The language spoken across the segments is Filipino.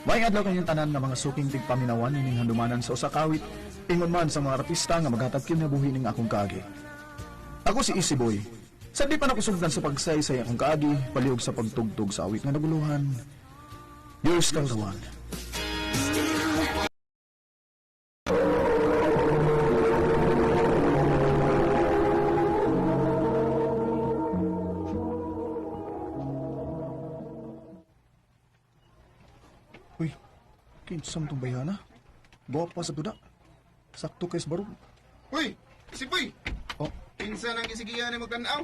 May adlaw kanyang tanan nga mga suking tigpaminawan ning handumanan sa usa ka awit. Ingon man sa mga artista nga maghatag kinabuhi ning akong kaagi. Ako si Easy Boy. Sa di pa nakusugdan sa pagsaysay akong kaagi, paliog sa pagtugtog sa awit nga naguluhan. You're still the one. Uy, kinsam tong bayana. Bawa pa sa duda. Sakto kay barog. Uy! Si Boy! Oh, Pinsa nang isigihan ni magtanaw.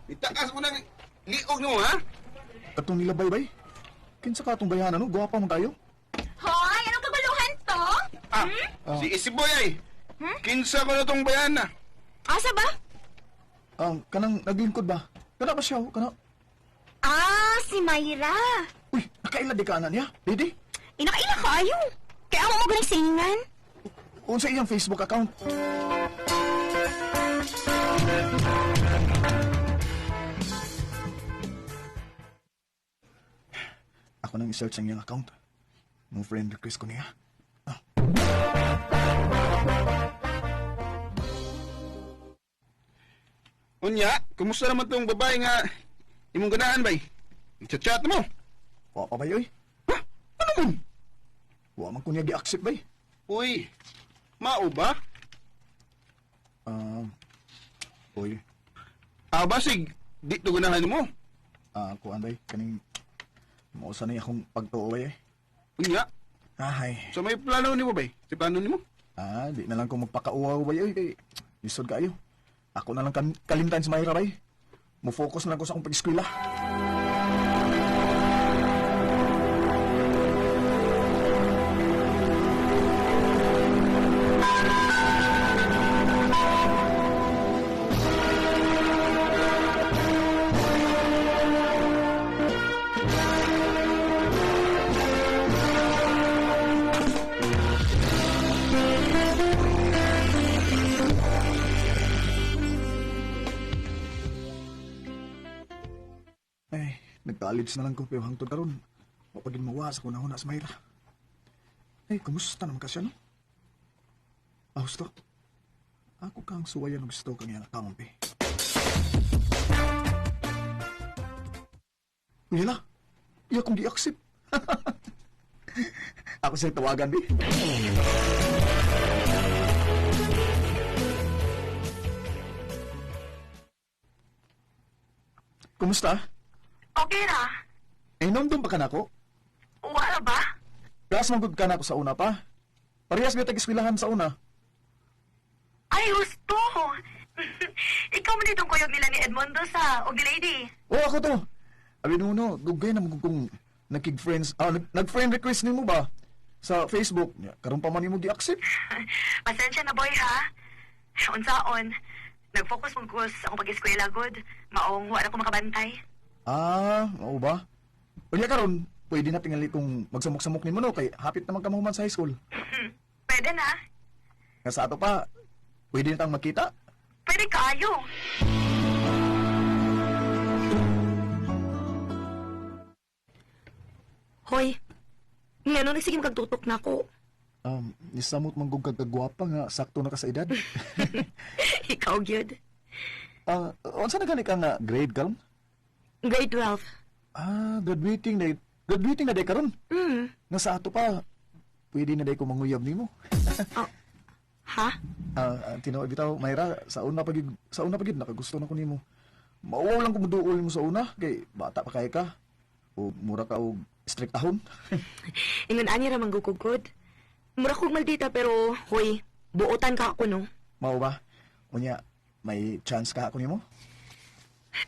Itaas mo nang liog mo, ha? katong nila bay-bay. Kinsa ka tong bayana no? Gawa pa man kayo. Hoy, anong kaguluhan to? Ah, si Boy ay. Kinsa ko na tong bayan na. Asa ba? Kanang naglingkod ba? Kana ba siya? Kana? Ah, si Mayra. Uy, nakaila di ka na niya. Lady? Inakaila kayo. Kaya ako magaling singan. Unsa iyang Facebook account? Ako nang i-search ang iyang account. Mo friend request ko niya. Unya, kumusta naman tong babae nga imong ganahan bay? Chat-chat mo. Wa pa ba yoy? Ha? Ano mo? Wa man ko niya gi-accept bay. Uy, mao ba? Uy, Basig, di to ganahan mo. kuan bay, kaning mausa na akong pagtuo bay. Unya, Ay, so may plano ni mo bay? Si plano ni mo? di na lang ko magpakauaw bay oy. Kay lisod kayo. Ako na lang kalimtan sa Mayra bay. Mo-focus na lang ko sa akong pag-eskwela. Ay, nag-college na lang ko pero hangtod karon. Mapagin mawas ako na sa Mayra. Ay, kumusta naman ka siya, no? Gusto. Ako kang suwayan ng gusto kang yan account, eh. Nila, iya kong di-accept. Ako siyang tawagan, eh. Kumusta? Okay na. Nandun pa ka na ako? Wala ba? Gas magod ka na ako sa una pa. Parehas may tag-eskwelahan sa una. Ay, gusto. Ikaw mo ditong kuyog nila ni Edmondo sa Og the Lady. Oo, ako to. Abi no, dugay na mo kung nag-friends, nag-friend request nimo ba sa Facebook. Karon pa man nimo gi-accept. Pasensya na, boy, ha? Unsaon, nag-focus mo ko sa akong pag-eskwela, good. Maong wala ko makabantay. Oo ba? Unya karon, pwede na tingali kung magsamok-samok nimo no kay hapit naman ka mahuman sa high school. Pwede na. Nga sa ato pa, pwede na tang magkita. Pwede kayo. Hoy, ngano nagsigim kag tutok na ko. Nisamot man kog kagwapa nga sakto na ka sa edad. Ikaw, gyud. Unsa na gani ka nga grade karon? Grade 12. Graduating na day karon. Mm. Nga sa ato pa, pwede na day ko manguyab nimo. Ha? Tinaw bitaw Mayra, sa una pagid nakagusto na ko nimo. Mauwaw lang ko muduol mo sa una kay bata pa kay ka. O mura ka og strict tahon. Ingon ani ra manggugugod. Mura kog maldita pero hoy, buotan ka ako no. Mao ba? Unya, may chance ka ako nimo?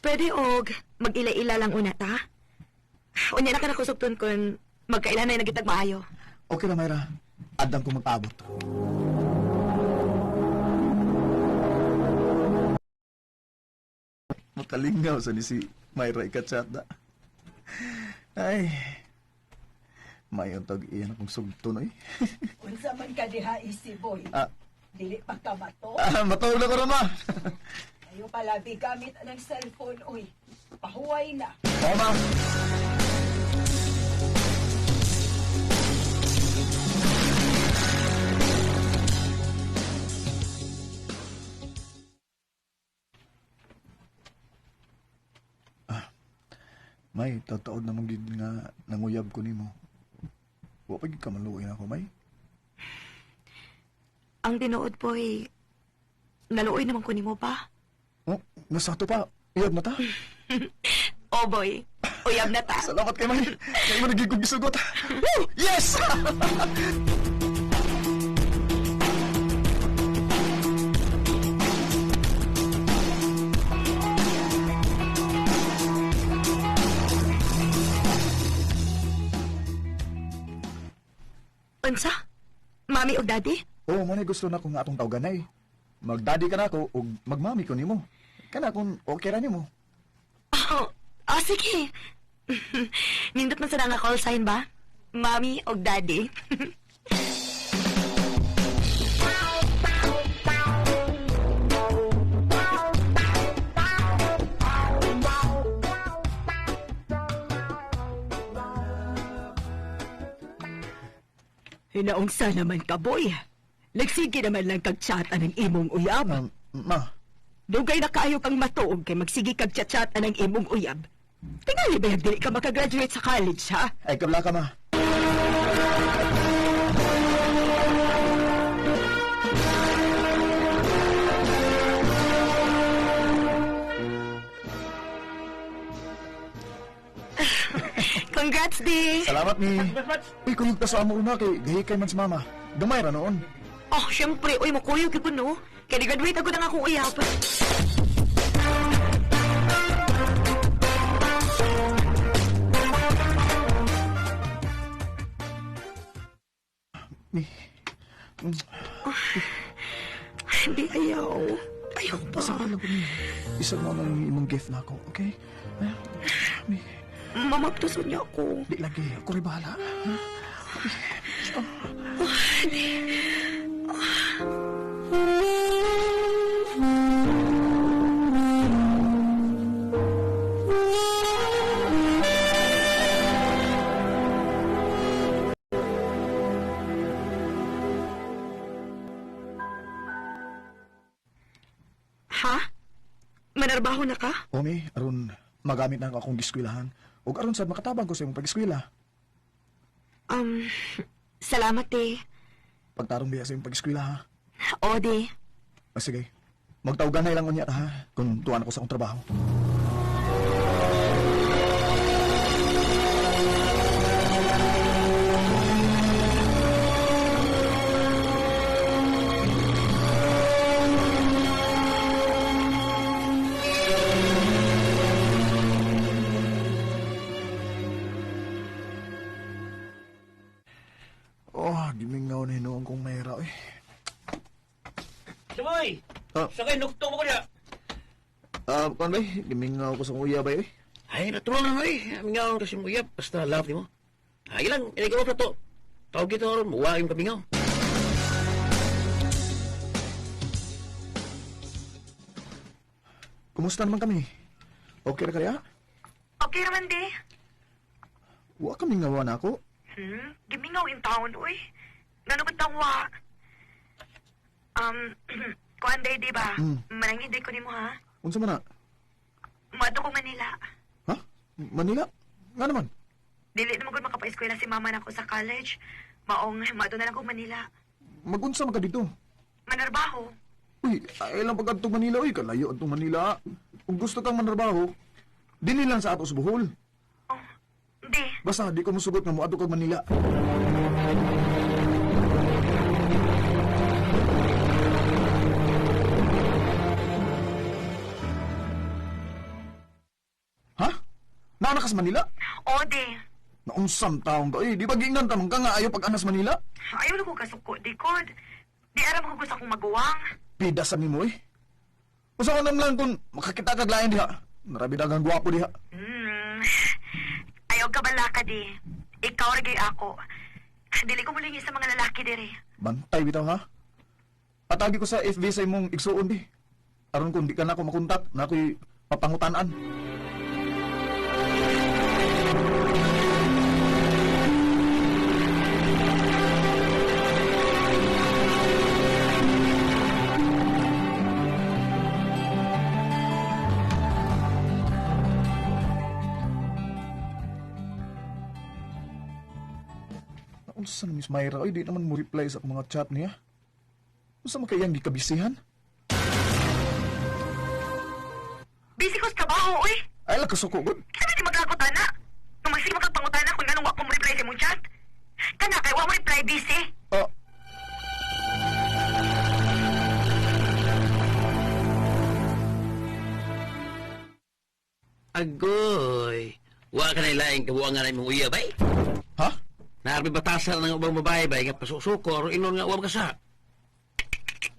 Pwede og mag-ila-ila lang una ta. Unya na ka na kusugton kun magkailan na nagitag maayo. Okay na Mayra, adang ko magpaabot. Makalingaw sa ni si Mayra ikachat na. Ay, may untag iyan akong sugton eh. Unsa man ka diha, Easy Boy? Dili pa ka mato? Matulog na ko ron ma. Ayaw palabi gamit ang cellphone, uy. Pahuway na. Oo ma. May, tataod na gid nga nanguyab ko nimo. Wa pa gid ka maluoy ako, May. Ang tinuod po ay naluoy naman ko nimo pa. Oh, nasato pa. Uyab na ta. Oh boy, uyab na ta. Salamat kay May. Kay mo nagigog gisugot. Woo! Yes! Unsa? Mami o daddy? Oo, mo na gusto na ko nga atong tawganay. Magdadi ka na ako o magmami ko nimo. Kana kung okay ra nimo. Sige. Nindot man sa nga call sign ba? Mami o daddy? Hinaungsa naman ka, boy. Nagsige naman lang kag-chatan ng imong uyab. Ma, Dugay na kaayo kang matuog kay magsige kag-chatan ng imong uyab. Tingali ba yung dili ka makagraduate sa college, ha? ay kabla ka ma. Congrats, di! Salamat ni. Uy, kuyog ta sa amo una kay gahi kay man sa mama. Gamay ra noon. Oh, syempre. Uy, makuyog ko no. Kaya graduate ako ng akong uyab. Ni. Hindi, ayaw. Ayaw pa. Sa lang ko ni. Isag mo nang imong gift na ako, okay? Ay, ni. Mamagtusan niya ako. Di lagi, ako rin bahala. Ha? Ha? Manarbaho na ka? Omi, aron magamit na akong giskwilahan. O aron sad makatabang ko sa imong pag-eskwela. Salamat eh. Pagtarong biya sa imong pag-eskwela ha. O di. Sige. Magtawganay lang unya ta ha kung tuwan ako sa akong trabaho. Oh, gimingaw na hinuong kong mayra eh. Samoy! Ah. Sa kayo, nukto mo ko niya. Kuan ba? Gimingaw ko sa uya ba eh? Ay, natural na nga eh. Amingaw kasi mo uyab. Basta love di mo. Ay lang, inagawa pa to. Tawag kita ron, muwa yung kabingaw. Kumusta naman kami? Okay na kaya? Okay naman di. Wa kami ngawa na ako. Gimingaw in town, uy. Gano'n ba tangwa? Kuan day, di ba? Manangin day ko ni mo, ha? Unsa man na? Mato ko Manila. Ha? Manila? Nga naman. Dili naman ko makapa-eskwela si mama na ko sa college. Maong, mato na lang ko Manila. Magunsa man ka dito. Manarbaho. Uy, ay lang pag adtong Manila. Uy, kalayo adtong Manila. Kung gusto kang manarbaho, dili lang sa ato sa Bohol. Oh, di. Basta, di ko musugot nga mo adto kag Manila. Ha? Naanak ka sa Manila? O, di. Naunsam taong ka. Eh, di ba giingnan tamang ka nga ayaw pag-anas Manila? Ayaw na ko kasuko, di kod. Di aram ko gusto akong maguwang. Pidasan ni mo eh. Usa ka lang kung makakita kag lain diha. Narabi dagang gwapo diha. Ayaw ka bala ka, di. Ikaw ragay ako. Dili ko mulingi sa mga lalaki, diri. Bantay bitaw ha. Atagi ko sa FB sa imong igsuon di. Aron kung di ka na ako makontak, na ako'y papangutanan. Unsa na Miss Myra? Ay, di naman mo reply sa akong mga chat niya. Unsa man kayang gikabisihan? Busy ko sa trabaho, uy. Ay, lang kasuko, good. Sabi di magkakutana. Nung magsige magkapangutana kung anong wak mo reply sa mong chat. Kana kay wa mo reply, busy. Ah, Agoy. Wa ka na ilaing kabuangan na imong uyab, bay. ha? Naarbi batasan ng ubang babae, bay, nga pasusukor, inon nga uwam ka sa.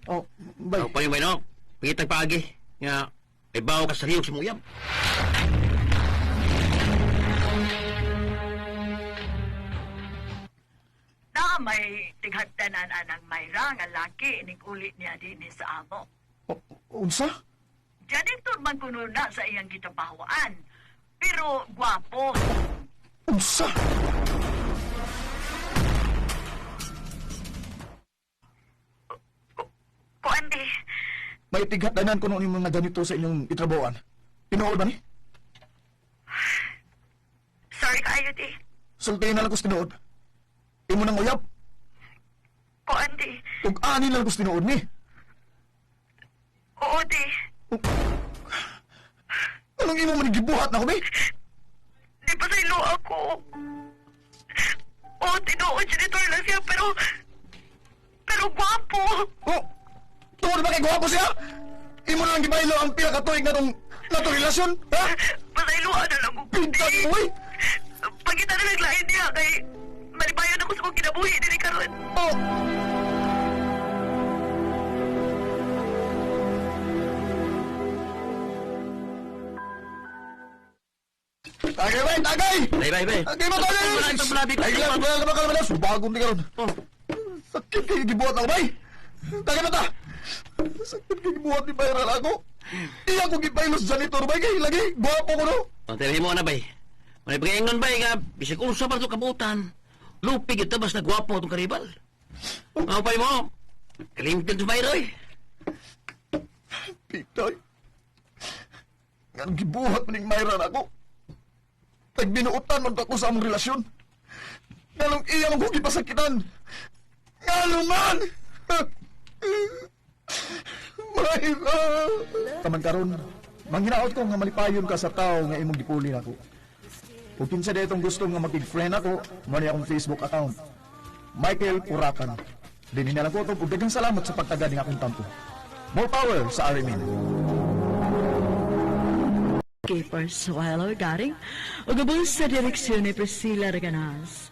Oh, bay. Ako pa yung bay, no? Pangitag paagi. Nga, ay bawo ka sa riyog sa muyab. Na may tighagtanan anang Mayra nga laki ning uli niya din sa amo. Oh, unsa? Janitor man kuno na sa iyang gitabawaan. Pero gwapo. Unsa? Kuandi, May tighatanan ko noon yung mga ganito sa inyong itrabuan. Tinuod ba ni? sorry kaayo, di. Sultayin na lang ko sa tinuod. Imo nang uyab. Kuandi, Ug ani lang ko sa tinuod ni. oo, di. Anong imo man gibuhat na ko, bay? Di pa sa ilo ako. Oo, tinuod, janitor lang siya, pero gwapo. Oh! Tungod ba kay gwapo siya? Imo na lang gibaylo ang pila ka tuig na tong relasyon, ha? Pasailuan na lang ko, Pintat kundi. mo, eh! Pagkita na naglain niya, kay malibayan ako sa kong kinabuhi, din karon. Oh! Tagay, bay! Tagay! Bay. Tagay mo, tagay! Wala itong malapit. Ay, lang, wala ka naman. Subagong di karon. Oh, Sakit kayo gibuhat ako, bay! Tagay mo ta! Sakit kayo gibuhat ni Bayral ako. Iya ko gipailos janitor, bay! Kay lagi, guwapo ko, no? ang tirahin mo na, bay. May pag-ingon, bay, nga, bisig unsa pa ito kabutan. Lupig ito, basta gwapo itong karibal. Ang pay mo, kalimtin sa bayroy. Pitay. Nga gibuhat man ning Mayra na ako. Nagbinuutan man ako sa among relasyon. Ngalong iya man ko gipasakitan. Ngalungan! Mayra! Taman karon, manghinaot ko nga malipayon ka sa tao nga imong gipuli nako. Kung kinsa ditong gusto nga makig-friend ako, mo ni akong Facebook account. Michael Purakan. Dini na lang ko ito, daghang salamat sa pagtagad ng akong tampo. More power sa RMN. Keeper Swallow garing ugabos sa direksyon ni Priscilla Reganas.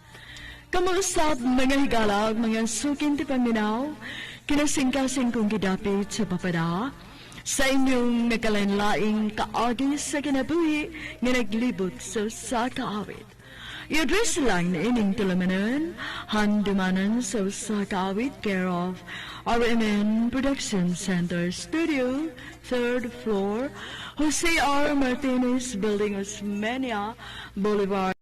Kamusta mga higala mga sukin ti paminaw, kinasingkasing kong gidapit sa papada, sa inyong nagkalain-laing kaagi sa kinabuhi nga naglibot sa kaawit. I-address lang na ining tulamanan, handumanan sa kaawit care of RMN Production Center Studio, 3rd floor, Jose R. Martinez Building, Osmeña Boulevard,